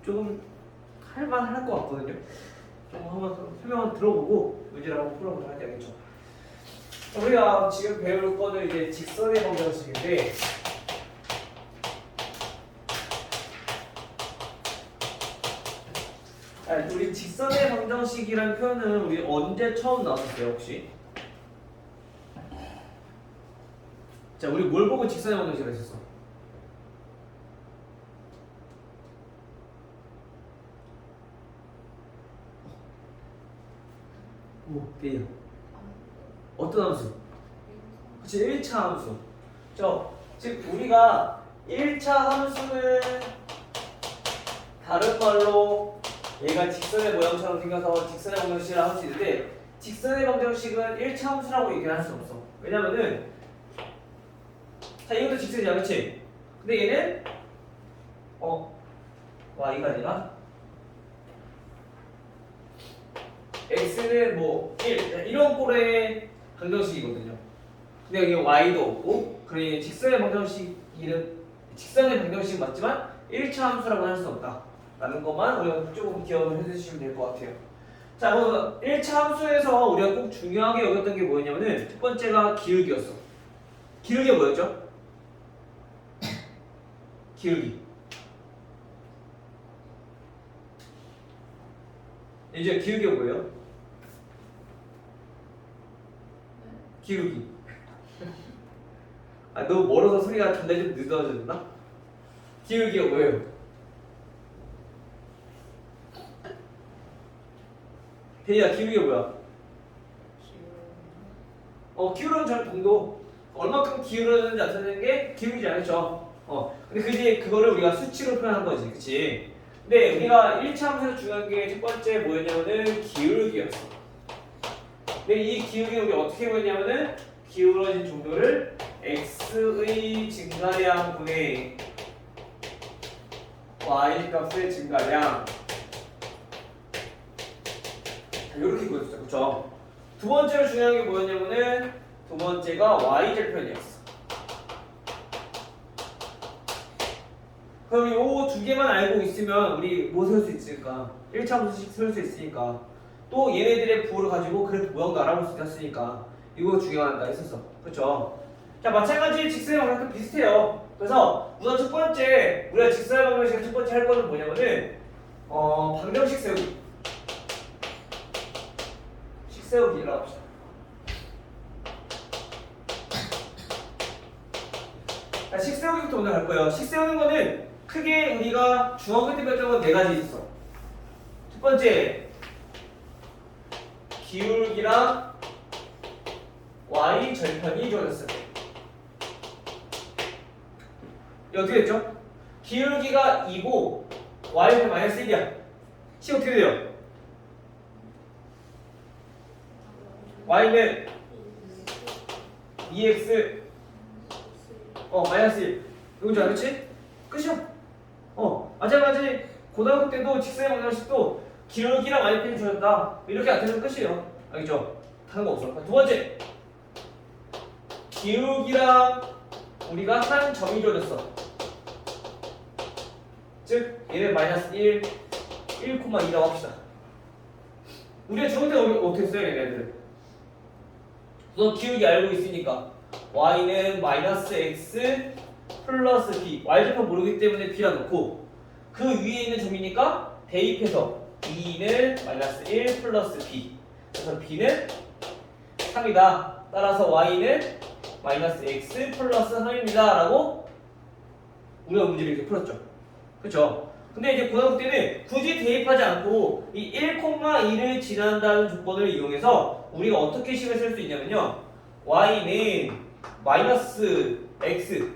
조금 할만할 것 같거든요. 좀 한번 설명을 들어보고 문제를 한번 풀어보도록 할게요. 알겠죠? 자, 우리가 지금 배울 거는 이제 직선의 방정식인데 우리 직선의 방정식이라는 표현은 우리 언제 처음 나왔었어요 혹시? 자, 우리 뭘 보고 직선의 방정식을 했었어? 뭐, B야. 어떤 함수? 그치, 1차 함수. 즉 우리가 1차 함수는 다른 말로 얘가 직선의 모양처럼 생겨서 직선의 방정식이라고 할 수 있는데 직선의 방정식은 1차 함수라고 얘기를 할 수 없어. 왜냐면은 자, 이것도 직선이야, 그치? 근데 얘는 y가 아니라 x는 뭐 1 이런 꼴의 방정식이거든요. 근데 여기 y도 없고 그러니 직선의 방정식 맞지만 1차 함수라고 할 수 없다 라는 것만 우리가 조금 기억을 해주시면 될 것 같아요. 자, 그럼 1차 함수에서 우리가 꼭 중요하게 여겼던 게 뭐였냐면은 첫 번째가 기울기였어. 기울기가 뭐였죠? 기울기. 이제 기울기가 뭐예요? 기울기. 너무 멀어서 소리가 전달이 좀 늦어졌나? 기울기가 뭐예요? 대희야, 기울기가 뭐야? 기울어진 정도. 얼마큼 기울어졌는지 나타내는 게 기울기지 않겠죠? 근데 그거를 우리가 수치로 표현한 거지, 그치? 근데 우리가 1차 함수에서 중요한 게 첫 번째 뭐였냐면은 기울기였어. 근데 이 기울기 우리 어떻게 보냐면은 기울어진 정도를 x의 증가량분의 y 값의 증가량 이렇게 보였어요, 그쵸? 두 번째로 중요한 게 뭐였냐면은 두 번째가 y절편이었어. 그럼 이 두 개만 알고 있으면 우리 뭐 세울 수 있을까? 1차 함수식 세울 수 있으니까 또 얘네들의 부호를 가지고 그래프 모양도 알아볼 수 있었으니까 이거 중요하다 했었어, 그쵸? 자, 마찬가지 직선의 방정식도 비슷해요. 그래서 우선 첫 번째 우리가 직선의 방정식 첫 번째 할 거는 뭐냐면은 방정식 세우기. 식세우기라고 합시다. 자, 식세우기부터 먼저 갈 거예요. 식세우는 거는 크게 우리가 중학교 때 배웠던 건 네 가지 있어. 첫 번째 기울기랑 y 절편이 주어졌을 때. 이거 어떻게 됐죠? 기울기가 2고 y는 마이너스 1이야. C 어떻게 돼요? y는 2x 마이너스 1 이건 줄 알았지? 끝이야. 마찬가지 고등학교 때도 직선의 방정식도 기울기랑 y편이 주어졌다 이렇게 나타내면 끝이에요. 알겠죠? 다른 거 없어. 두 번째 기울기랑 우리가 한 점이 주어졌어. 즉 얘는 마이너스 1, 1,2라고 합시다. 우리가 저번 때 어떻게 했어요, 얘네들? 우선 기울기 알고 있으니까 y는 마이너스 x 플러스 b, y절편 모르기 때문에 b라 놓고 그 위에 있는 점이니까 대입해서 2는 마이너스 1 플러스 b, 그래서 b는 3이다. 따라서 y는 마이너스 x 플러스 3입니다 라고 우리가 문제를 이렇게 풀었죠. 그쵸? 근데 이제 고등학교 때는 굳이 대입하지 않고 이 1,2를 지난다는 조건을 이용해서 우리가 어떻게 식을 쓸 수 있냐면요, y는 마이너스 x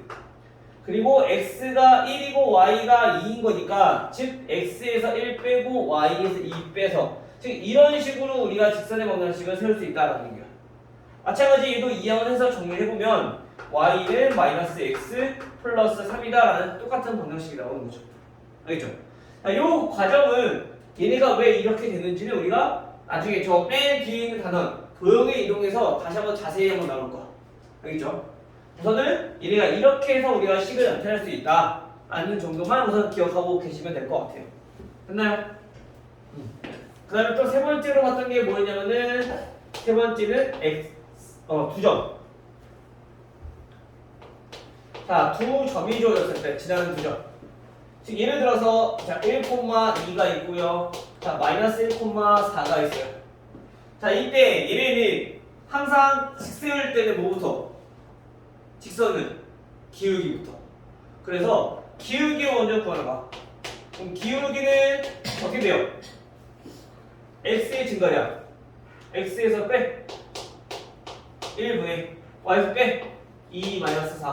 그리고 x가 1이고 y가 2인 거니까 즉 x에서 1 빼고 y에서 2 빼서 즉 이런 식으로 우리가 직선의 방정식을 세울 수 있다는 얘기야. 마찬가지 얘도 이항을 해서 정리를 해보면 y는 마이너스 x 플러스 3이다 라는 똑같은 방정식이 나오는 거죠. 알겠죠? 이 과정은 얘네가 왜 이렇게 되는지는 우리가 나중에 저 맨 뒤에 있는 단원 도형에 이동해서 다시 한번 자세히 한번 나올 거야. 알겠죠? 우선은 얘네가 이렇게 해서 우리가 식을 나타낼 수 있다 라는 정도만 우선 기억하고 계시면 될 것 같아요. 됐나요? 그 다음에 또 세 번째로 봤던 게 뭐였냐면은 세 번째는 두 점. 자, 두 점이 주어졌을 때 지나는 두 점. 즉 예를 들어서 자 1,2가 있고요. 자 마이너스 1,4가 있어요. 자 이때 얘네는 항상 직선일 때는 뭐부터? 직선은 기울기부터. 그래서 기울기를 먼저 구하는. 그럼 기울기는 어떻게 돼요? x의 증가량 x에서 빼 1분의 y에서 빼 2 마이너스 4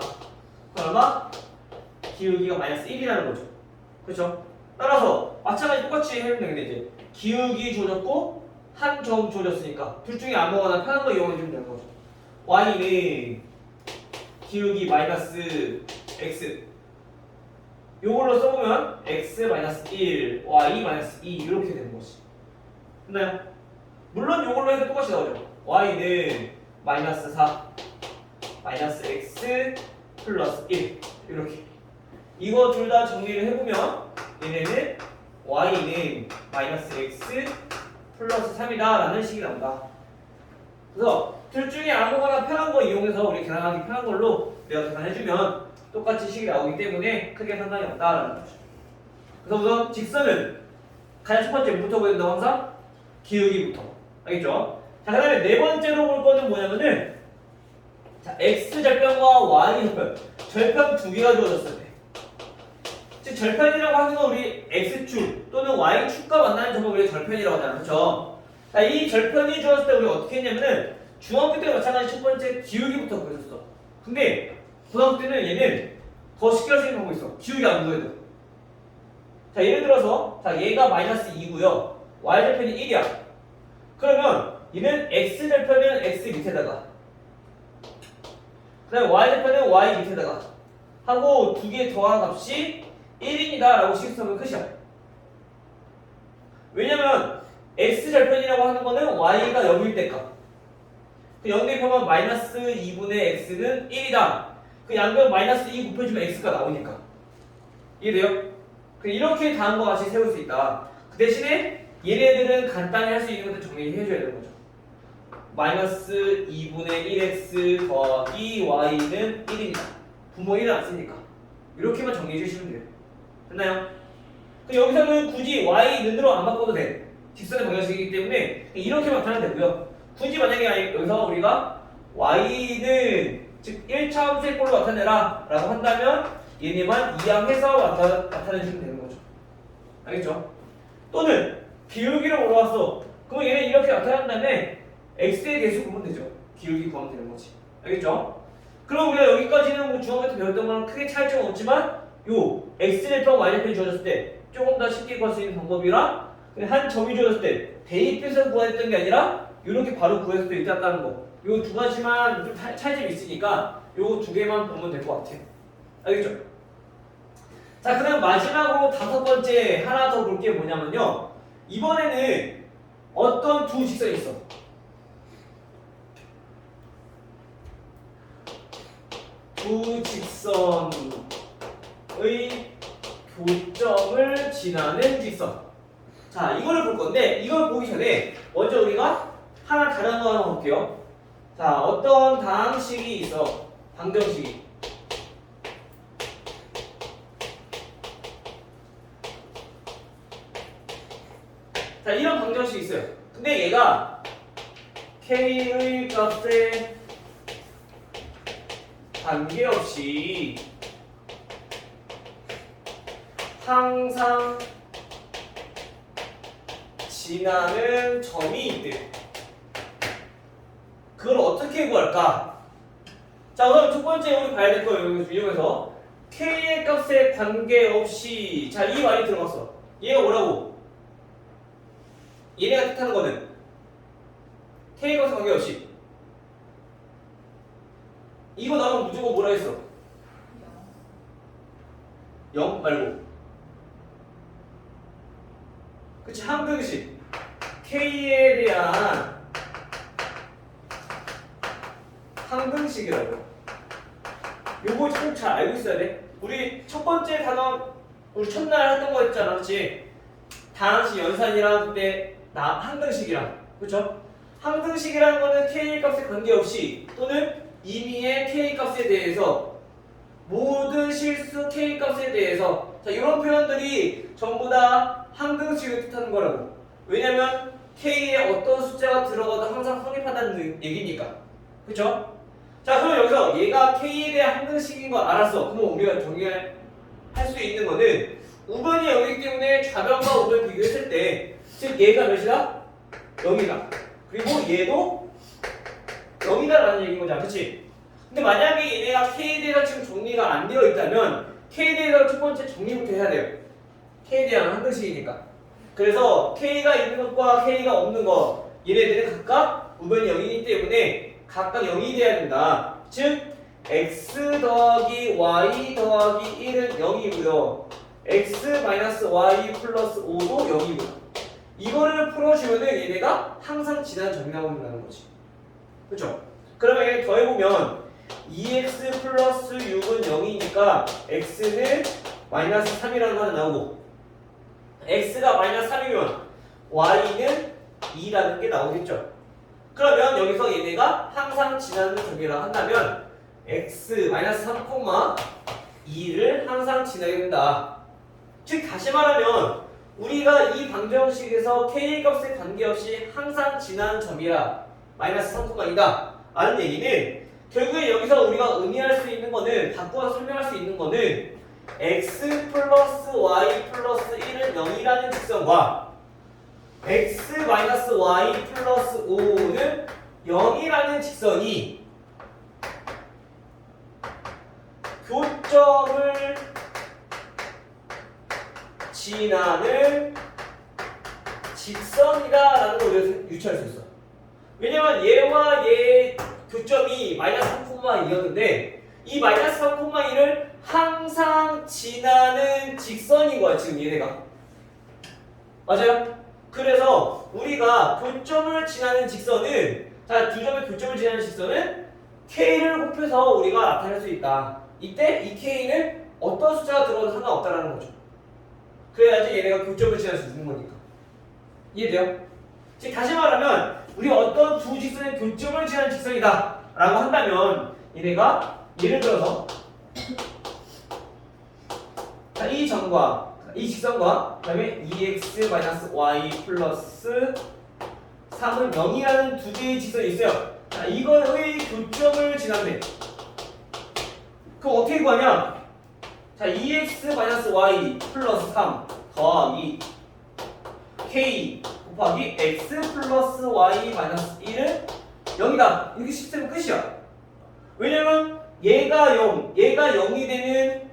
그러나 기울기가 마이너스 1이라는 거죠. 그렇죠? 따라서 마찬가지 똑같이 해보면 되는데 이제 기울기 조졌고 한 점 조졌으니까 둘 중에 아무거나 편한 거 이용해주면 되는 거죠. y는 기울기 마이너스 x 요걸로 써보면 x 마이너스 1, y 마이너스 2 이렇게 되는 거지. 됐나요? 물론 요걸로 해도 똑같이 나오죠. y는 마이너스 4 마이너스 x 플러스 1 이렇게 이거 둘 다 정리를 해보면 얘네는 y는 마이너스 x 플러스 3이다 라는 식이 나온다. 그래서 둘 중에 아무거나 편한 거 이용해서 우리 계산하기 편한 걸로 내가 계산해주면 똑같이 식이 나오기 때문에 크게 상관이 없다라는 거죠. 그래서 우선 직선은 가장 첫 번째 뭐부터 보야 된다고 항상? 기울기부터. 알겠죠? 자, 그 다음에 네 번째로 볼 거는 뭐냐면은 자, x절편과 y절편 절편 두 개가 주어졌을 때 즉 절편이라고 하는 건 우리 x축 또는 y축과 만나는 점을 우리가 절편이라고 하잖아요. 그렇죠? 자, 이 절편이 주어졌을 때 우리가 어떻게 했냐면은 중학교 때 마찬가지 첫 번째 기울기부터 구했었어. 근데 고등학교 때는 얘는 더 쉽게 할 수 있는 방법이 있어. 기울기 안 구해도. 자, 예를 들어서 자 얘가 마이너스 2고요. y절편이 1이야. 그러면 얘는 x절편은 x 밑에다가 그 다음에 y절편은 y 밑에다가 하고 두 개 더한 값이 1입니다 라고 식으면 끝이야. 왜냐면 x절편이라고 하는 거는 y가 0일 때 값. 그 0 대입하면 마이너스 2분의 x는 1이다. 그 양변 마이너스 2 곱해주면 x가 나오니까. 이해돼요? 이렇게 다음과 같이 세울 수 있다. 그 대신에 얘네들은 간단히 할 수 있는 것들 정리해줘야 되는 거죠. 마이너스 2분의 1x 더하기 y는 1입니다. 분모 1을 안 쓰니까. 이렇게만 정리해 주시면 돼요. 됐나요? 여기서는 굳이 y는으로 안 바꿔도 돼. 직선의 방정식이기 때문에 이렇게만 하면 되고요. 굳이 만약에 여기서 우리가 y는 즉 1차 함수의 꼴로 나타내라 라고 한다면 얘네만 이항해서 나타내주면 되는 거죠. 알겠죠? 또는 기울기를 물어봤어. 그럼 얘는 이렇게 나타난 다음에 x의 개수 구하면 되죠. 기울기 구하면 되는 거지. 알겠죠? 그럼 우리가 여기까지는 뭐 중학교 때 배웠던 거랑 크게 차이점은 없지만 요 x절편 y절편이 주어졌을 때 조금 더 쉽게 구할 수 있는 방법이랑 한 점이 주어졌을 때 대입해서 구했던 게 아니라 이렇게 바로 구할 수도 있다는 거. 요 두 가지만 좀 차이점이 있으니까 요 두 개만 보면 될 것 같아요. 알겠죠? 자, 그 다음 마지막으로 다섯 번째 하나 더 볼 게 뭐냐면요. 이번에는 어떤 두 직선이 있어. 두 직선의 교점을 지나는 직선. 자, 이거를 볼 건데 이걸 보기 전에 먼저 우리가 하나 다른 거 하나 볼게요. 자, 어떤 방식이 있어. 방정식이. 자, 이런 방정식이 있어요. 근데 얘가 k의 값에 관계없이 항상 지나는 점이 있대. 그걸 어떻게 구할까? 자, 우선 첫 번째 우리 봐야 될 거예요. 이용해서 k의 값에 관계없이 자, 이 말이 들어갔어. 얘가 뭐라고? 얘네가 뜻하는 거는 k의 값에 관계없이 이거 나오면 무조건 뭐라 했어? 0 말고 그치, 항등식 k에 대한 항등식이라고. 요거 꼭 잘 알고 있어야 돼. 우리 첫 번째 단원 우리 첫날 했던 거 했잖아. 그치? 다항식 연산이랑 그때 항등식이랑 그렇죠? 항등식이라는 거는 k 값에 관계없이 또는 임의의 k 값에 대해서 모든 실수 k 값에 대해서 자 이런 표현들이 전부 다 항등식을 뜻하는 거라고. 왜냐면 k에 어떤 숫자가 들어가도 항상 성립한다는 얘기니까. 그쵸? 자 그럼 여기서 얘가 k에 대한 항등식인 거 알았어. 그럼 우리가 정리할 수 있는 거는 우변이 0이기 때문에 좌변과 우변 비교했을 때 즉 얘가 몇이다? 0이다. 그리고 얘도 0이다라는 얘기인 거잖아. 그치? 근데 만약에 얘네가 k에 대해서 지금 정리가 안 되어 있다면 k에 대해서 첫 번째 정리부터 해야 돼요. k에 대한 항등식이니까. 그래서 k가 있는 것과 k가 없는 것 얘네들은 각각 우변이 0이기 때문에 각각 0이 돼야 된다. 즉 x 더하기 y 더하기 1은 0이고요. x 마이너스 y 플러스 5도 0이고요. 이거를 풀어주면은 얘네가 항상 지난 점이라고 한다는 거지. 그쵸? 그러면 얘 더해보면 2x 플러스 6은 0이니까 x는 마이너스 3이라는 거 하나 나오고 x가 마이너스 3이면 y는 2라는 게 나오겠죠. 그러면 여기서 얘네가 항상 지나는 점이라 한다면 x 마이너스 3, 2를 항상 지나게 된다. 즉 다시 말하면 우리가 이 방정식에서 k 값에 관계없이 항상 지나는 점이라 마이너스 3, 2다 라는 얘기는 결국에 여기서 우리가 의미할 수 있는 거는 바꿔서 설명할 수 있는 거는 x 플러스 y 플러스 1은 0이라는 직선과 x 마이너스 y 플러스 5는 0이라는 직선이 교점을 지나는 직선이다라는 걸 우리가 유추할 수 있어. 왜냐면 얘와 얘의 교점이 마이너스 3,2였는데 이 마이너스 3,2를 항상 지나는 직선인 거야 지금 얘네가. 맞아요? 그래서 우리가 교점을 지나는 직선은 자 두 점의 교점을 지나는 직선은 k를 곱해서 우리가 나타낼 수 있다. 이때 이 k는 어떤 숫자가 들어도 상관없다라는 거죠. 그래야지 얘네가 교점을 지날 수 있는 거니까. 이해돼요? 즉 다시 말하면 우리가 어떤 두 직선의 교점을 지나는 직선이다 라고 한다면 얘네가 예를 들어서 자, 이 점과 이 직선과 그 다음에 2x-y 플러스 3은 0이라는 두 개의 직선이 있어요. 자, 이거의 교점을 지난대. 그럼 어떻게 구하냐? 자, 2x-y 플러스 3 더하기 k 곱하기 x 플러스 y 마이너스 1은 0이다. 이렇게 시스템은 끝이야. 왜냐면 얘가 0, 얘가 0이 되는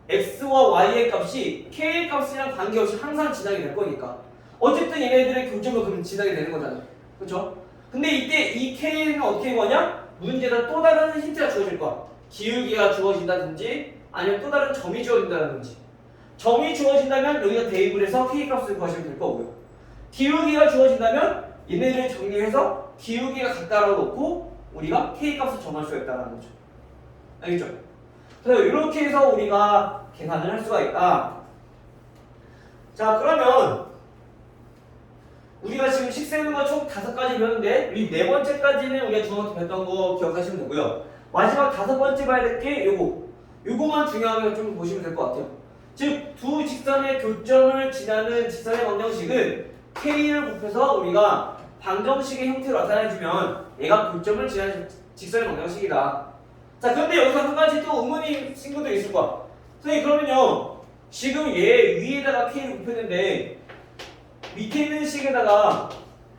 x와 y의 값이 k의 값이랑 관계없이 항상 지나게 될 거니까 어쨌든 얘네들의 교점을 그럼 지나게 되는 거잖아. 그렇죠? 근데 이때 이 k는 어떻게 구하냐? 문제에다 또 다른 힌트가 주어질 거야. 기울기가 주어진다든지 아니면 또 다른 점이 주어진다든지. 점이 주어진다면 여기가 대입을 해서 k 값을 구하시면 될 거고요. 기울기가 주어진다면 얘네를 정리해서 기울기가 같다라고 놓고 우리가 k 값을 정할 수가 있다는 거죠. 알겠죠? 그래서 이렇게 해서 우리가 계산을 할 수가 있다. 자 그러면 우리가 지금 식 세우는 거 총 5가지 배웠는데 이 4번째까지는 우리가 중학교 때 배웠던 거 기억하시면 되고요. 마지막 5번째 봐야 될 게 요거만 중요하게 좀 보시면 될 것 같아요. 즉 두 직선의 교점을 지나는 직선의 방정식은 k를 곱해서 우리가 방정식의 형태로 나타내주면 얘가 교점을 지나는 직선의 방정식이다. 자 그런데 여기서 한 가지 또 의문인 친구들이 있을 거야. 선생님 그러면요 지금 얘 위에다가 k를 곱했는데 밑에 있는 식에다가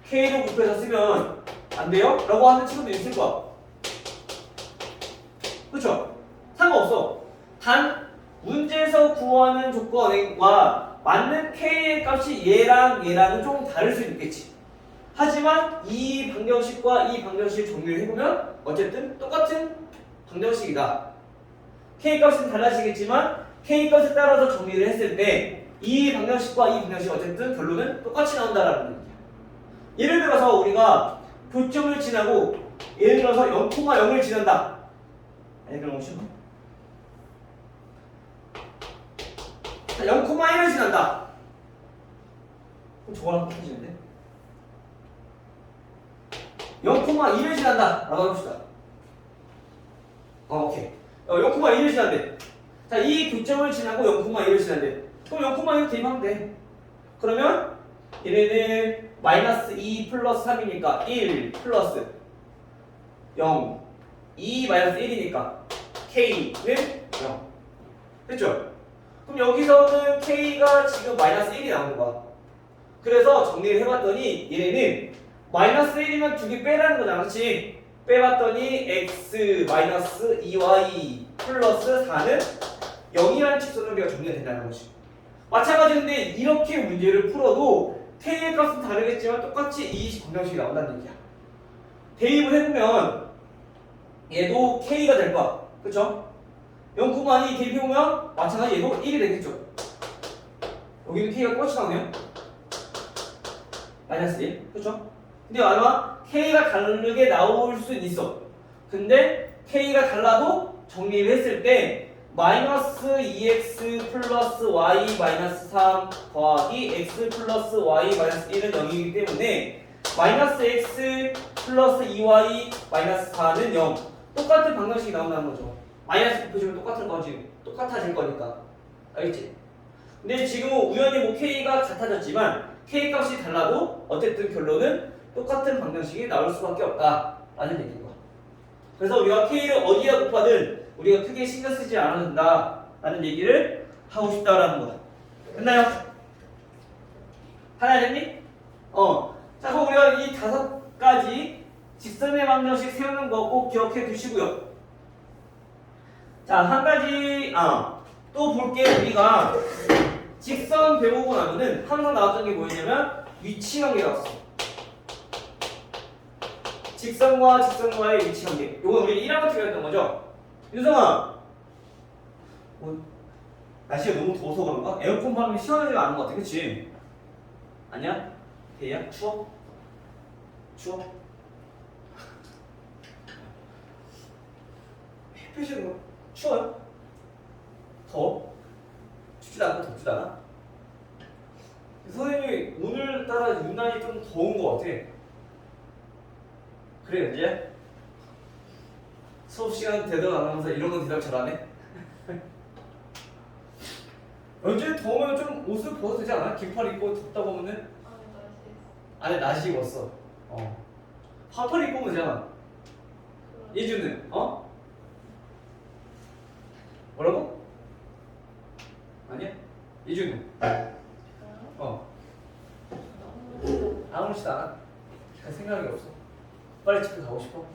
k를 곱해서 쓰면 안 돼요? 라고 하는 친구도 있을 거야. 그렇죠? 상관없어. 단 문제에서 구하는 조건과 맞는 k의 값이 얘랑은 조금 다를 수 있겠지. 하지만 이 방정식과 이 방정식을 정리를 해보면 어쨌든 똑같은 방정식이다. k값은 달라지겠지만 k값에 따라서 정리를 했을 때 이 방정식과 이 방정식 어쨌든 결론은 똑같이 나온다라는 얘기야. 예를 들어서 우리가 교점을 지나고 예를 들어서 0,0을 지난다. 예를 들어 보시면 0,1을 지난다. 그럼 저거랑 똑같아지는데? 0,1을 지난다 라고 해봅시다. 오케이. 0,1을 지난대. 자, 이 교점을 지나고 0,1을 지난대. 그럼 0,1을 대입하면 돼. 그러면 얘네는 마이너스 2 플러스 3이니까 1 플러스 0 2 마이너스 1이니까 K는 0 됐죠? 그럼 여기서는 K가 지금 마이너스 1이 나오는 거야. 그래서 정리를 해봤더니 얘네는 마이너스 1이면 두 개 빼라는 거잖아. 그렇지? 빼봤더니 x 마이너스 2y 플러스 4는 0이라는 직선으로 우리가 정리가 된다는 거지. 마찬가지인데 이렇게 문제를 풀어도 K의 값은 다르겠지만 똑같이 이 방정식이 나온다는 얘기야. 대입을 해보면 얘도 K가 될 거야. 그쵸? 0,2 대입해보면 마찬가지 얘도 1이 되겠죠. 여기는 K가 똑같이 나오네요. 마이너스 1. 그쵸? 근데 아마 K가 다르게 나올 수는 있어. 근데 K가 달라도 정리를 했을 때 마이너스 2x 플러스 y 마이너스 3 더하기 x 플러스 y 마이너스 1은 0이기 때문에 마이너스 x 플러스 2y 마이너스 4는 0. 똑같은 방정식이 나온다는 거죠. 마이너스 곱해주면 똑같은 거지. 똑같아질 거니까. 알겠지? 근데 지금은 우연히 뭐 K가 같아졌지만 K 값이 달라도 어쨌든 결론은 똑같은 방정식이 나올 수밖에 없다라는 얘기인 거야. 그래서 우리가 K를 어디다 곱하든 우리가 크게 신경 쓰지 않아도 된다라는 얘기를 하고 싶다라는 거야. 됐나요? 하나 됐니? 자, 그럼 우리가 이 5가지 직선의 방정식 세우는 거 꼭 기억해 두시고요. 자, 한 가지 또 볼게. 우리가 직선 배우고 나면은 항상 나왔던 게 뭐였냐면 위치관계 나왔어. 직선과 직선과의 위치관계. 이건 우리 1학년 때 배웠던 거죠. 윤성아, 날씨가 너무 더워서 그런가? 에어컨 바람이 시원하지가 않은 것 같아. 그치? 아니야? 대야? 추워? 추워? 햇빛이 뭐 추워요? 더워? 춥지도 않고 덥지도 않아? 선생님이 오늘따라 유난히 좀 더운 것 같아. 그래, 이제? 수업 시간 대답 안 하면서 이런 건 대답 잘하네? 언제 더우면 좀 옷을 벗어도 되지 않아? 긴팔 입고 덥다 보면은? 안에 나시 입었어. 반팔 입고 오면 되잖아. 예주는? 뭐라고? 아니야? 예주는? 아무렇지도 않아. 할 생각이 없어. 빨리 집에 가고 싶어.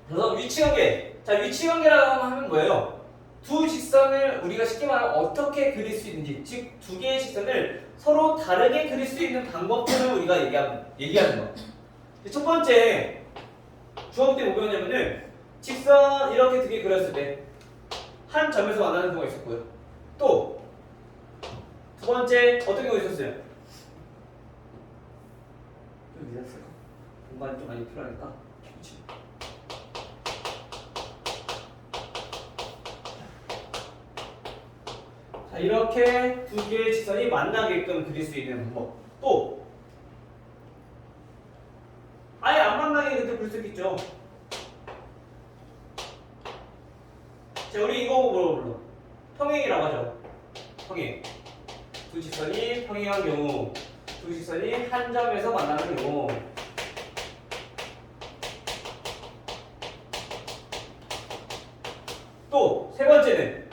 그래서 위치관계. 자, 위치관계라고 하면 뭐예요? 두 직선을 우리가 쉽게 말하면 어떻게 그릴 수 있는지, 즉 두 개의 직선을 서로 다르게 그릴 수 있는 방법들을 우리가 얘기하는 거. 첫 번째 중학교 때 뭐 배웠냐면은 직선 이렇게 두 개 그렸을 때 한 점에서 만나는 경우가 있었고요. 또 두 번째 어떤 경우가 있었어요? 좀 늦었을까? 공간이 좀 많이 필요하니까. 그치? 자, 이렇게 두 개의 직선이 만나게끔 그릴 수 있는 방법. 또 아예 안 만나게 그렇게 그릴 수 있겠죠. 자, 우리 이거 뭐라고 불러? 평행이라고 하죠. 평행. 두 직선이 평행한 경우, 두 직선이 한 점에서 만나는 경우. 또 세 번째는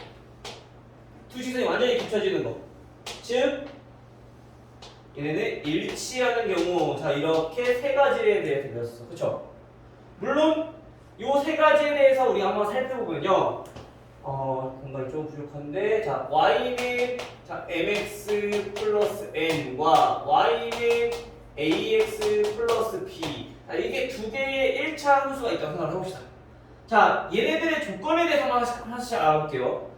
두 직선이 완전히 겹쳐지는 거. 즉 얘네는 일치하는 경우. 자, 이렇게 세 가지에 대해서 배웠어. 그쵸? 물론 요 세 가지에 대해서 우리가 한번 살펴보면요. 공간이 좀 부족한데, 자, y는 자 mx 플러스 n과 y는 ax 플러스 b. 자, 이게 두 개의 1차 함수가 있다고 생각을 해봅시다. 자, 얘네들의 조건에 대해서만 하나씩 알아볼게요.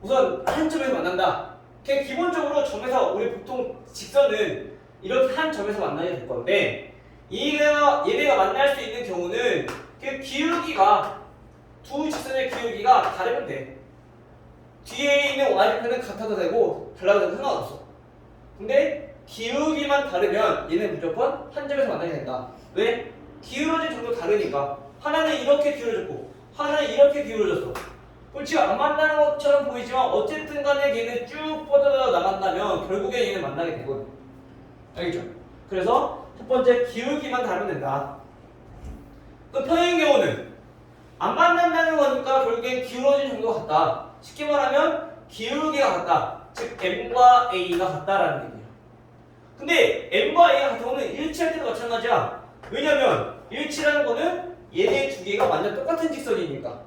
우선 한 점에서 만난다. 그냥 기본적으로 점에서 우리 보통 직선은 이렇게 한 점에서 만나야 될 건데, 얘네가 만날 수 있는 경우는 그 기울기가 두 직선의 기울기가 다르면 돼. 뒤에 위에 있는 y좌표는 같아도 되고 달라도 되고 상관없어. 근데 기울기만 다르면 얘는 무조건 한 점에서 만나게 된다. 왜? 기울어진 정도 다르니까. 하나는 이렇게 기울어졌고 하나는 이렇게 기울어졌어. 그럼 지금 안 만나는 것처럼 보이지만 어쨌든 간에 얘는 쭉 뻗어 나간다면 결국에 얘는 만나게 되거든. 알겠죠? 그래서 첫 번째 기울기만 다르면 된다. 그 평행의 경우는 안 만난다는 거니까 결국엔 기울어진 정도가 같다. 쉽게 말하면 기울기가 같다. 즉 m과 a가 같다라는 얘기예요. 근데 m과 a가 같은 거는 일치할 때도 마찬가지야. 왜냐면 일치라는 거는 얘네 두 개가 완전 똑같은 직선이니까.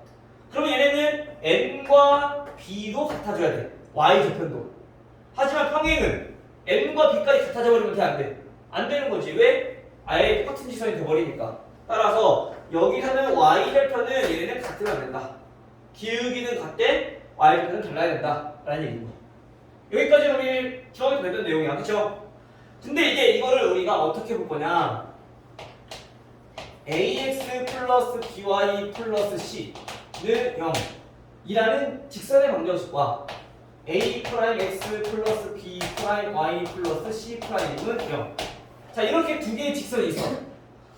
그러면 얘네는 m과 b도 같아져야 돼. y좌편도. 하지만 평행은 m과 b까지 같아져 버리면 안 돼. 안 되는 거지. 왜? 아예 똑같은 직선이 돼버리니까. 따라서 여기서는 y좌표는 얘네는 같으면 안 된다. 기울기는 같되 y좌표는 달라야 된다 라는 얘기인 거야. 여기까지 우리 중학교 때 배웠던 내용이야. 그쵸? 근데 이제 이거를 우리가 어떻게 볼 거냐, ax 플러스 by 플러스 c는 0 이라는 직선의 방정식과 a 프라임 x 플러스 b 프라임 y 플러스 c 프라임은 0. 자, 이렇게 두 개의 직선이 있어.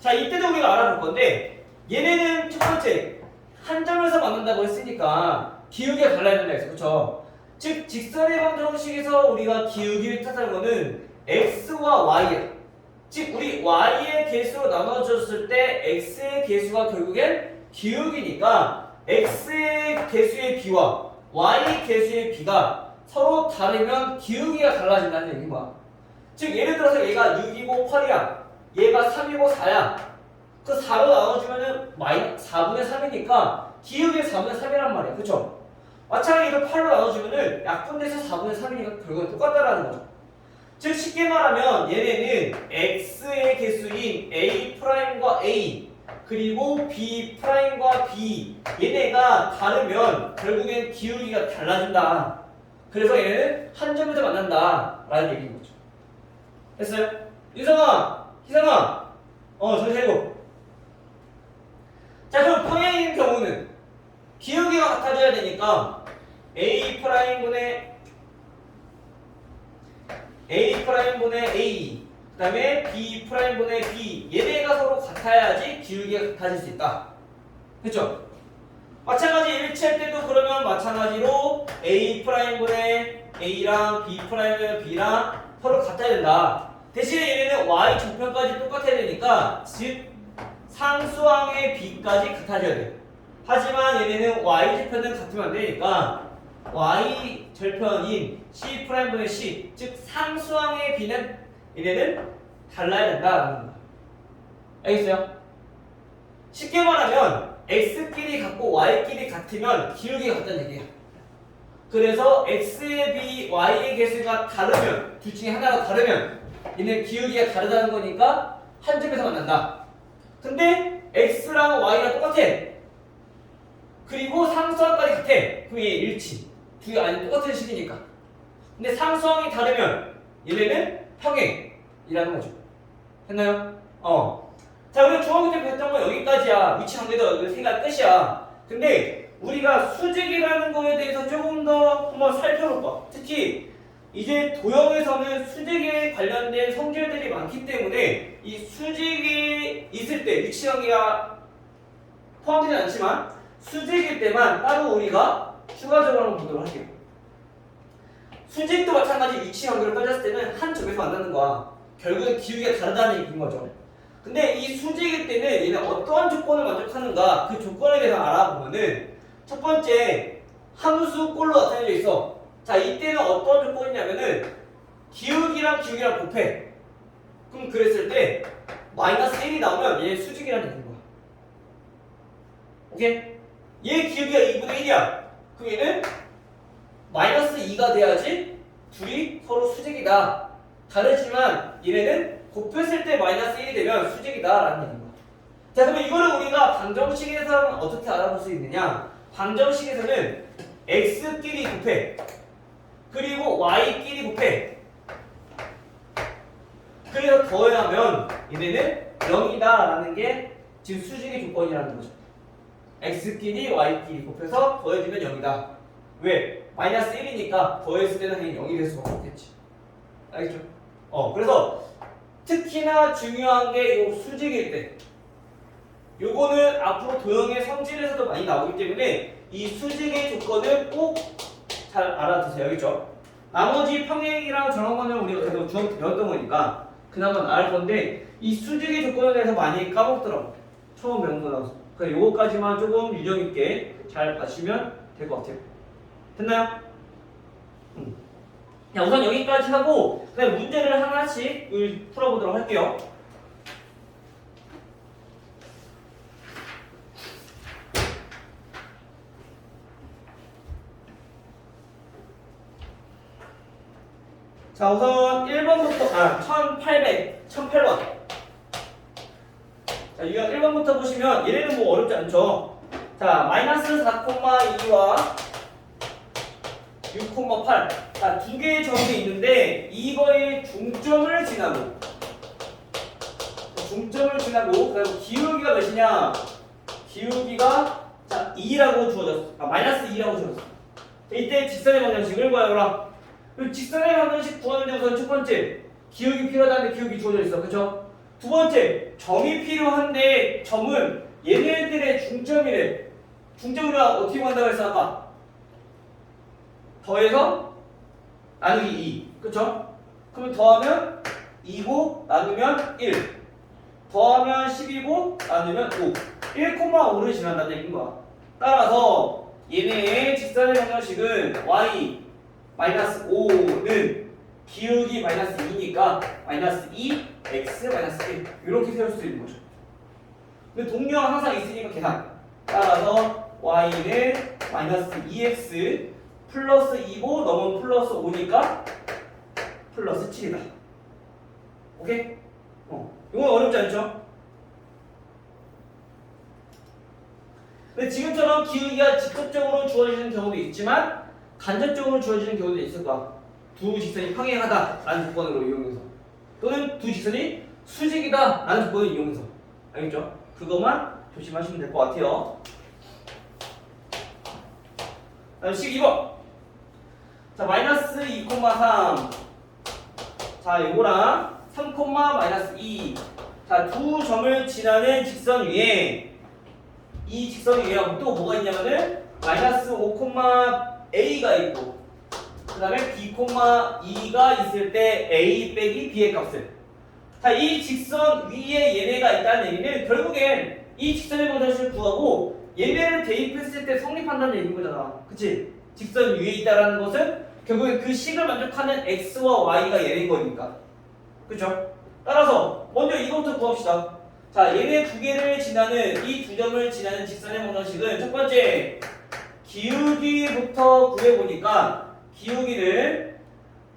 자, 이때도 우리가 알아볼 건데 얘네는 첫 번째 한 점에서 만난다고 했으니까 기울기가 달라야 된다 했어. 그쵸? 즉 직선의 방정식에서 우리가 기울기를 뜻하는 거는 x와 y야. 즉 우리 y의 개수로 나눠줬을 때 x의 개수가 결국엔 기울기니까 x의 개수의 b와 y의 개수의 b가 서로 다르면 기울기가 달라진다는 얘기인 거야. 즉 예를 들어서 얘가 6이고 8이야. 얘가 3이고 4야. 그 4로 나눠주면은 4분의 3이니까 기울기는 4분의 3이란 말이야. 그쵸? 마찬가지로 8로 나눠주면은 약분돼서 4분의 3이니까 결국은 똑같다라는 거죠. 즉 쉽게 말하면 얘네는 x의 개수인 a''과 a 그리고 b''과 b 얘네가 다르면 결국엔 기울기가 달라진다. 그래서 얘네는 한 점에서 만난다 라는 얘기인 거죠. 됐어요? 유성아, 희성아, 저기 해고. 자, 그럼 평행인 경우는 기울기가 같아져야 되니까 a''분의 a, 그 다음에 b'분의 b 얘네가 서로 같아야지 기울기가 같아질 수 있다. 그쵸? 마찬가지 일치할 때도 그러면 마찬가지로 a''분의 a랑 b'분의 b랑 서로 같아야 된다. 대신에 얘네는 y 정편까지 똑같아야 되니까 즉 상수항의 b까지 같아져야 돼. 하지만 얘네는 y 절편은 같으면 안 되니까 y 절편인 c'분의 c 즉 상수항의 b는 얘네는 달라야 된다라는 거야. 알겠어요? 쉽게 말하면 x끼리 같고 y끼리 같으면 기울기가 같다는 얘기야. 그래서 x의 b, y의 개수가 다르면 둘 중에 하나가 다르면 얘는 기울기가 다르다는 거니까 한 점에서 만난다. 근데 x랑 y랑 똑같아. 그리고 상수항까지 같아. 그럼 얘 일치. 두 개 아니 똑같은 식이니까. 근데 상수항이 다르면 얘네는 평행이라는 거죠. 됐나요? 자, 우리가 중학교 때 배웠던 건 여기까지야. 위치 관계도 생각 끝이야. 근데 우리가 수직이라는 거에 대해서 조금 더 한번 살펴볼 거야. 특히 이제 도형에서는 수직에 관련된 성질들이 많기 때문에 이 수직이 있을 때 위치 관계가 포함되지 않지만 수직일 때만 따로 우리가 추가적으로 한번 보도록 할게요. 수직도 마찬가지 위치 관계로 따졌을 때는 한쪽에서 만나는 거야. 결국은 기울기가 다르다는 얘기인 거죠. 근데 이 수직일 때는 얘는 어떠한 조건을 만족하는가 그 조건에 대해서 알아보면은 첫 번째 함수 꼴로 나타내져 있어. 자, 이때는 어떤 조건이냐면은 기울기랑 곱해. 그럼 그랬을 때 마이너스 1이 나오면 얘 수직이라는 얘기인 거야. 오케이? 얘 기울기가 2분의 1이야. 그럼 얘는 마이너스 2가 돼야지 둘이 서로 수직이다. 다르지만 얘네는 곱했을 때 마이너스 1이 되면 수직이다 라는 얘기인 거야. 자, 그러면 이거를 우리가 방정식에서는 어떻게 알아볼 수 있느냐? 방정식에서는 x끼리 곱해. 그리고 y끼리 곱해. 그래서 더하면 얘네는 0이다 라는 게 지금 수직의 조건이라는 거죠. x끼리 y끼리 곱해서 더해지면 0이다. 왜? 마이너스 1이니까 더했을 때는 그냥 0이 될 수밖에 없겠지. 알겠죠? 그래서 특히나 중요한 게 요 수직일 때 요거는 앞으로 도형의 성질에서도 많이 나오기 때문에 이 수직의 조건을 꼭 잘 알아두세요. 알겠죠? 나머지 평행이랑 저런 거는 우리가 계속 중학교 때 배웠던 거니까 그나마 나을 건데 이 수직의 조건에 대해서 많이 까먹더라고. 처음 배운 거 나와서. 그래서 요거까지만 조금 유념 있게 잘 봐주시면 될 것 같아요. 됐나요? 자, 우선 여기까지 하고 그다음에 문제를 하나씩 풀어보도록 할게요. 자, 우선 1번부터 1800, 1008번. 자, 유형 1번부터 보시면 얘네는 뭐 어렵지 않죠. 자, 마이너스 4,2와 6,8. 자, 두 개의 점이 있는데 이거의 중점을 지나고 그다음에 기울기가 몇이냐? 기울기가 자 2라고 주어졌어. 마이너스 2라고 주어졌어. 이때 직선의 방정식을 구하라. 직선의 방정식 구하는데 우선 첫 번째 기울기 필요하다는데 기울기 주어져 있어. 그쵸? 두 번째 점이 필요한데 점은 얘네들의 중점이래. 중점을 어떻게 구한다고 했어 아까? 더해서 나누기 2. 그쵸? 그러면 더하면 2고 나누면 1. 더하면 10이고 나누면 5. 1,5를 지난다는 얘기인 거야. 따라서 얘네의 직선의 방정식은 y 마이너스 5는 기울기 마이너스 2니까 마이너스 2 x 마이너스 1 이렇게 세울 수 있는 거죠. 근데 동료가 항상 있으니까 계산. 따라서 y는 마이너스 2x 플러스 2고 넘으면 플러스 5니까 플러스 7이다. 오케이? 이건 어렵지 않죠? 근데 지금처럼 기울기가 직접적으로 주어지는 경우도 있지만 간접적으로 주어지는 경우도 있을 거야. 두 직선이 평행하다라는 조건으로 이용해서 또는 두 직선이 수직이다라는 조건을 이용해서 알겠죠? 그것만 조심하시면 될 것 같아요. 다음 12번. 자, 마이너스 2,3. 자, 요거랑 3, 마이너스 2. 자, 두 점을 지나는 직선 위에 이 직선 위에 또 뭐가 있냐면은 마이너스 5,a가 있고 그 다음에 b,2가 있을 때 a 빼기 b의 값을. 자, 이 직선 위에 얘네가 있다는 얘기는 결국엔 이 직선의 방정식을 구하고 얘네를 대입했을 때 성립한다는 얘기인 거잖아. 그치? 직선 위에 있다라는 것은 결국엔 그 식을 만족하는 x와 y가 얘네인 거니까. 그쵸? 따라서 먼저 이거부터 구합시다. 자, 얘네 두 개를 지나는 이 두 점을 지나는 직선의 방정식은 첫 번째 기울기부터 구해보니까 기울기를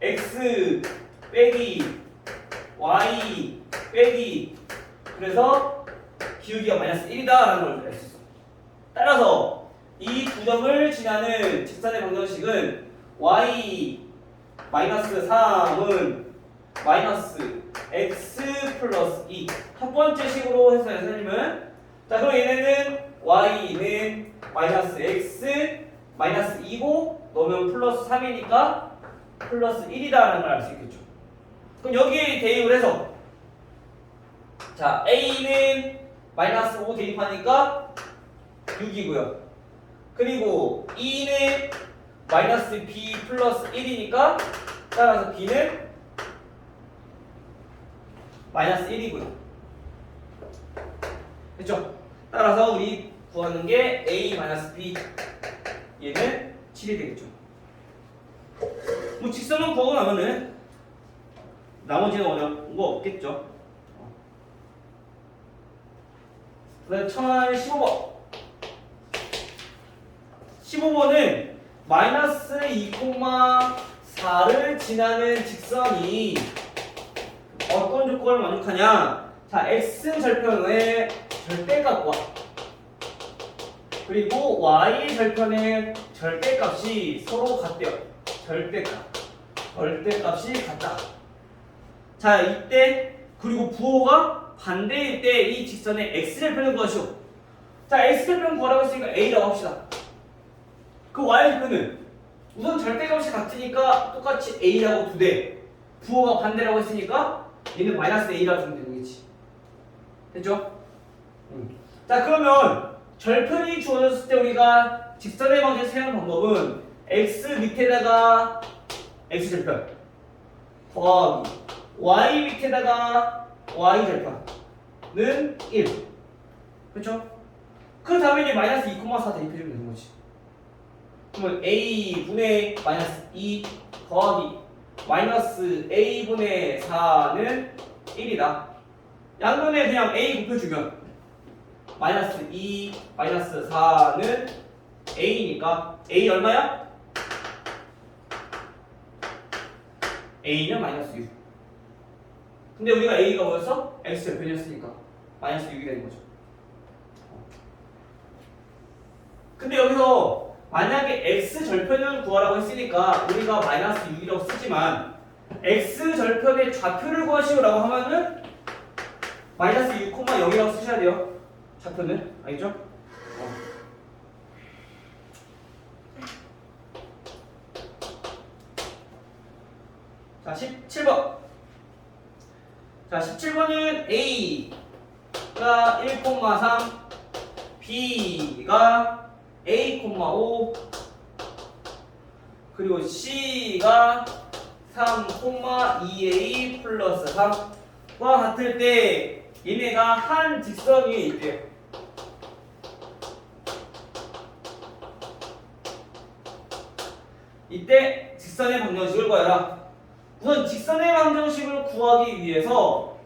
x 빼기 y 빼기 그래서 기울기가 마이너스 1이다 라는 걸 알 수 있어. 따라서 이 두 점을 지나는 직선의 방정식은 y 마이너스 3은 마이너스 x 플러스 2 첫 번째 식으로 해서 선생님은 자, 그럼 얘네는 y는 마이너스 x 마이너스 2고 넣으면 플러스 3이니까 플러스 1이다 라는 걸 알 수 있겠죠. 그럼 여기에 대입을 해서 자, a는 마이너스 5 대입하니까 6이고요. 그리고 2는 마이너스 b 플러스 1이니까 따라서 b는 마이너스 1이고요. 됐죠? 따라서 우리 구하는 게 a 마이너스 b 얘는 7이 되겠죠. 뭐 직선만 구하고 나면은 나머지는 어려운 거 없겠죠. 그 다음에 1015번 15번은 마이너스 2,4를 지나는 직선이 어떤 조건을 만족하냐? 자, x 절편의 절대값과 그리고 y 절편의 절대값이 서로 같대요. 절대값이 같다. 자, 이때 그리고 부호가 반대일 때 이 직선의 x 절편을 구하시오. 자, x 절편 구하라고 했으니까 a라고 합시다. 그 y 절편은 우선 절대값이 같으니까 똑같이 a라고 2대, 부호가 반대라고 했으니까 얘는 마이너스 a라고 주면 되는 거지. 됐죠? 자, 그러면 절편이 주어졌을 때 우리가 직선의 방정식 사용하는 방법은 x 밑에다가 x 절편 더하기 y 밑에다가 y 절편은 1. 그렇죠? 그 다음에 이제 마이너스 2,4 대입해주면 되는 거지. 그러면 a분의 마이너스 2 더하기 마이너스 a분의 4는 1이다. 양면에 그냥 a 곱해주면 마이너스 2 마이너스 4는 a니까 a 얼마야? a는 마이너스 6. 근데 우리가 a가 뭐였어? x 절편이었으니까 마이너스 6이 되는 거죠. 근데 여기서 만약에 x 절편을 구하라고 했으니까 우리가 마이너스 6이라고 쓰지만 x 절편의 좌표를 구하시오라고 하면은 마이너스 6,0이라고 쓰셔야 돼요. 좌표는 알겠죠? 자, 17번. 자, 17번은 a가 1,3, b가 a,5 그리고 c가 3,2a 플러스 3과 같을 때 얘네가 한 직선 위에 있대요. 이때 직선의 방정식을 구하라. 우선 직선의 방정식을 구하기 위해서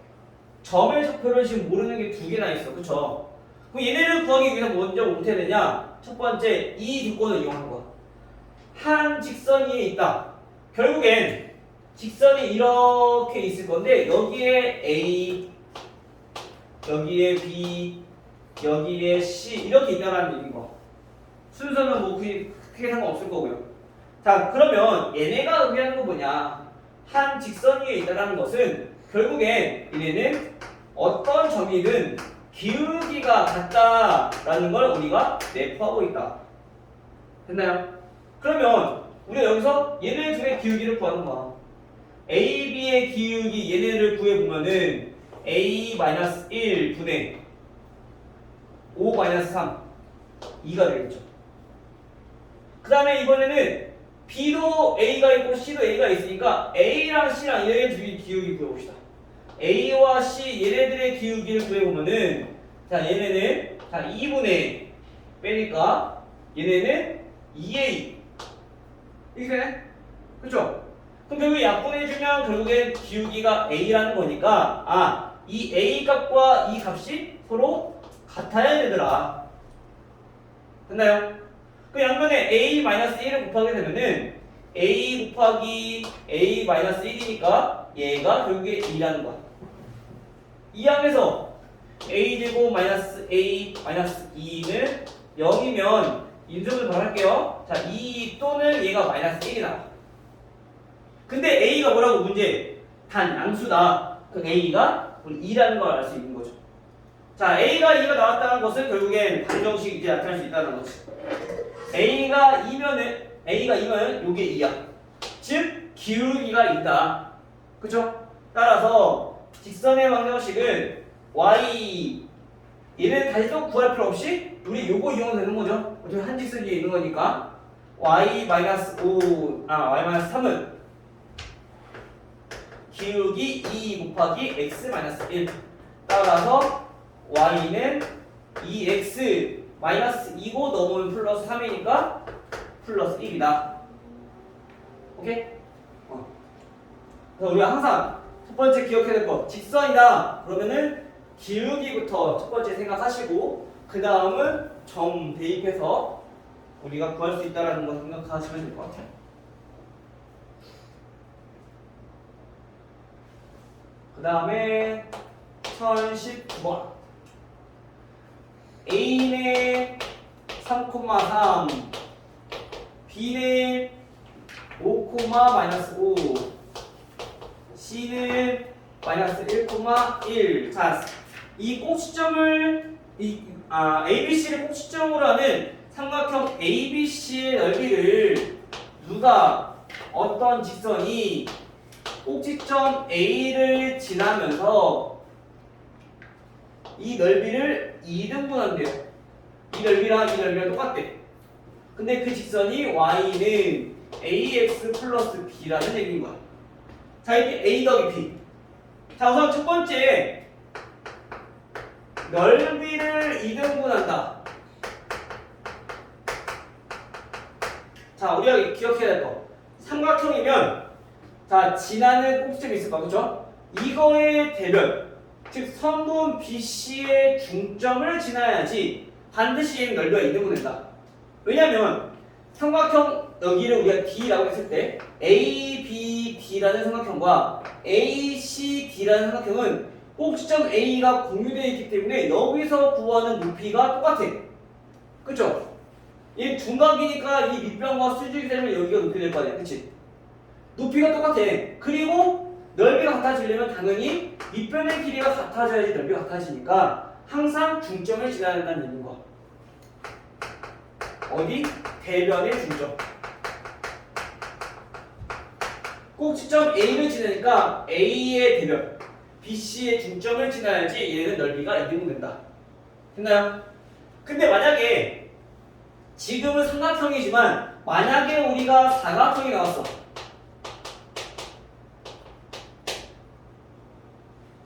점의 좌표를 지금 모르는 게 2개나 있어. 그쵸? 그럼 얘네를 구하기 위해서 먼저 어떻게 해야 되냐? 첫 번째, 이 조건을 이용하는 거야. 한 직선 위에 있다. 결국엔 직선이 이렇게 있을 건데 여기에 A, 여기에 B, 여기에 C 이렇게 있다는 얘기인 거. 순서는 뭐 크게 상관없을 거고요. 자, 그러면 얘네가 의미하는 건 뭐냐? 한 직선 위에 있다는 것은 결국엔 얘네는 어떤 점이든 기울기가 같다라는 걸 우리가 내포하고 있다. 됐나요? 그러면 우리가 여기서 얘네 둘의 기울기를 구하는 거야. A, B의 기울기 얘네를 구해보면은 A-1 분의 5-3 2가 되겠죠. 그 다음에 이번에는 B도 A가 있고 C도 A가 있으니까 A랑 C랑 얘네 둘의 기울기 구해봅시다. A와 C 얘네들의 기울기를 구해보면은 자, 얘네는 자 2분의 빼니까 얘네는 2A 이렇게 되네? 그쵸? 그럼 결국에 약분해주면 결국엔 기울기가 A라는 거니까 이 A 값과 이 값이 서로 같아야 되더라. 됐나요? 그 양면에 A-1을 곱하게 되면은 A 곱하기 A-1이니까 얘가 결국에 2라는 거야. 이 항에서 A 제곱 마이너스 A 마이너스 2는 0이면 인수분해 바로 할게요. 자, 2 또는 얘가 마이너스 1이 나와. 근데 A가 뭐라고 문제? 단 양수다. 그 A가 2라는 걸 알 수 있는 거죠. 자, A가 2가 나왔다는 것은 결국엔 방정식이 이렇게 나타날 수 있다는 거지. A가 2면 요게 2야. 즉 기울기가 있다. 그쵸? 따라서 직선의 방정식은 Y 얘는 다시 또 구할 필요 없이 우리 요거 이용하면 되는 거죠. 어차피 한 직선 위에 있는 거니까 Y-3은 기울기 2 곱하기 X-1 따라서 Y는 2X 마이너스 2고 넘으면 플러스 3이니까 플러스 1이다. 오케이? 그래서 우리가 항상 첫 번째 기억해야 될 거 직선이다 그러면은 기울기부터 첫 번째 생각하시고 그 다음은 점 대입해서 우리가 구할 수 있다는 거 생각하시면 될 것 같아요. 그 다음에 1019번 A는 3,3 B는 5,-5 C는 마이너스 1,1 자, 이 꼭지점을 ABC를 꼭지점으로 하는 삼각형 ABC의 넓이를 누가 어떤 직선이 꼭지점 A를 지나면서 이 넓이를 2등분한대요. 이 넓이랑 똑같대. 근데 그 직선이 y는 ax 플러스 b라는 얘기인 거야. 자, 이게 a 더하기 b. 자, 우선 첫 번째 넓이를 2등분한다. 자, 우리가 기억해야 될 거. 삼각형이면 자, 지나는 꼭지점이 있을 거야. 그죠? 이거의 대변, 즉 선분 BC의 중점을 지나야지 반드시 얘는 넓이가 2등분 된다. 왜냐면 삼각형 여기를 우리가 D라고 했을 때 ABD라는 삼각형과 ACD라는 삼각형은 꼭지점 A가 공유되어 있기 때문에 여기서 구하는 높이가 똑같아. 그쵸? 얘 둔각이니까 이 밑변과 수직이 되면 여기가 높이 될 거 아니야. 그치? 높이가 똑같아. 그리고 넓이가 같아지려면 당연히 밑변의 길이가 같아져야지 넓이가 같아지니까 항상 중점을 지나야 된다는 얘기인 거야. 어디? 대변의 중점. 꼭지점 A를 지나니까 A의 대변, BC의 중점을 지나야지 얘는 넓이가 2등분 된다. 됐나요? 근데 만약에 지금은 삼각형이지만 만약에 우리가 사각형이 나왔어.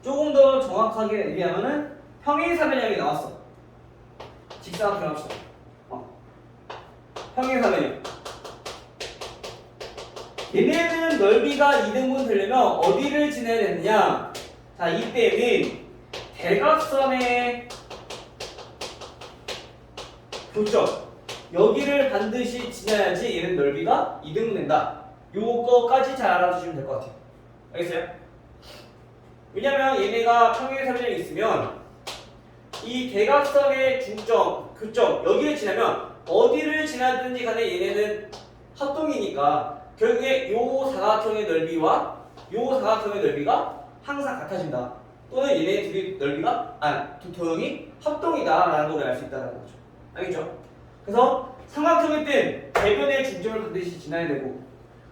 조금 더 정확하게 얘기하면은 평행사변형이 나왔어. 직사각형 합시다. 평행사변형. 얘네는 넓이가 2등분 되려면 어디를 지나야 되느냐? 자, 이때는 대각선의 교점 여기를 반드시 지나야지 얘는 넓이가 2등분 된다. 요거까지 잘 알아두시면 될 것 같아요. 알겠어요? 왜냐면 얘네가 평행사변형이 있으면 이 대각선의 중점, 교점 여기를 지나면 어디를 지나든지 간에 얘네는 합동이니까 결국에 요 사각형의 넓이와 요 사각형의 넓이가 항상 같아진다. 또는 얘네 둘이 넓이가 도형이 합동이다라는 걸 알 수 있다는 거죠. 알겠죠? 그래서 삼각형일 땐 대변의 중점을 반드시 지나야 되고,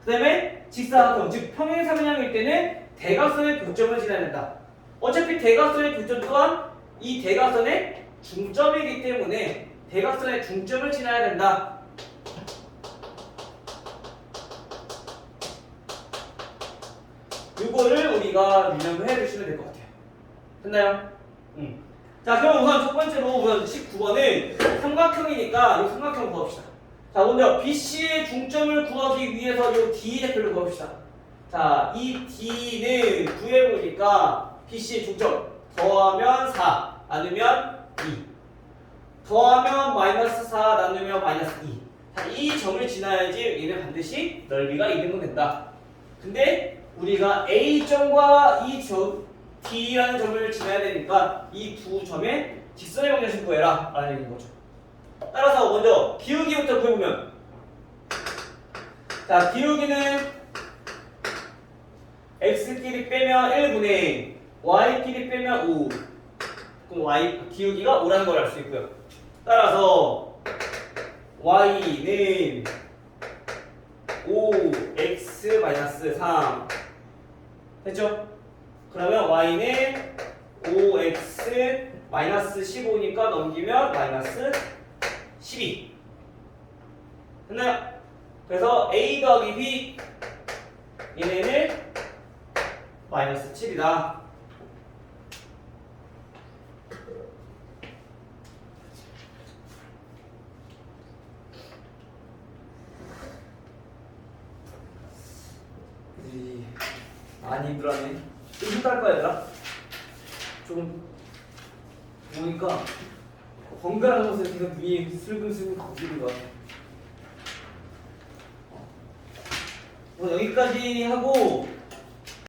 그 다음에 직사각형, 즉 평행사변형일 때는 대각선의 교점을 지나야 된다. 어차피 대각선의 교점 또한 이 대각선의 중점이기 때문에 대각선의 중점을 지나야 된다. 이거를 우리가 유념을 해주시면 될 것 같아요. 됐나요? 자, 그럼 우선 첫 번째로 우선 19번은 삼각형이니까 이 삼각형 구합시다. 자, 먼저 BC의 중점을 구하기 위해서 이 D 좌표를 구합시다. 자, 이 D는 구해보니까 BC의 중점 더하면 4 나누면 2 더하면 마이너스 4 나누면 마이너스 2. 자, 이 점을 지나야지 얘는 반드시 넓이가 2등분 된다. 근데 우리가 A점과 이 D라는 점을 지나야 되니까 이 두 점의 직선의 방정식 구해라 라는 얘기인 거죠. 따라서 먼저 기울기부터 구해보면, 자, 기울기는 x끼리 빼면 1분의 y끼리 빼면 5. 그럼 기울기가 5라는 걸 알 수 있고요. 따라서 y는 5x-3 됐죠? 그러면 y는 5x-15니까 넘기면 마이너스 12 됐나요? 그래서 a 더하기 b 얘네는 마이너스 7이다. 많이 힘들어하네. 좀 힘들할 거야 얘들아. 좀 보니까 번갈아가는 것을 계속 눈이 슬금슬금 거리는 것 같아. 여기까지 하고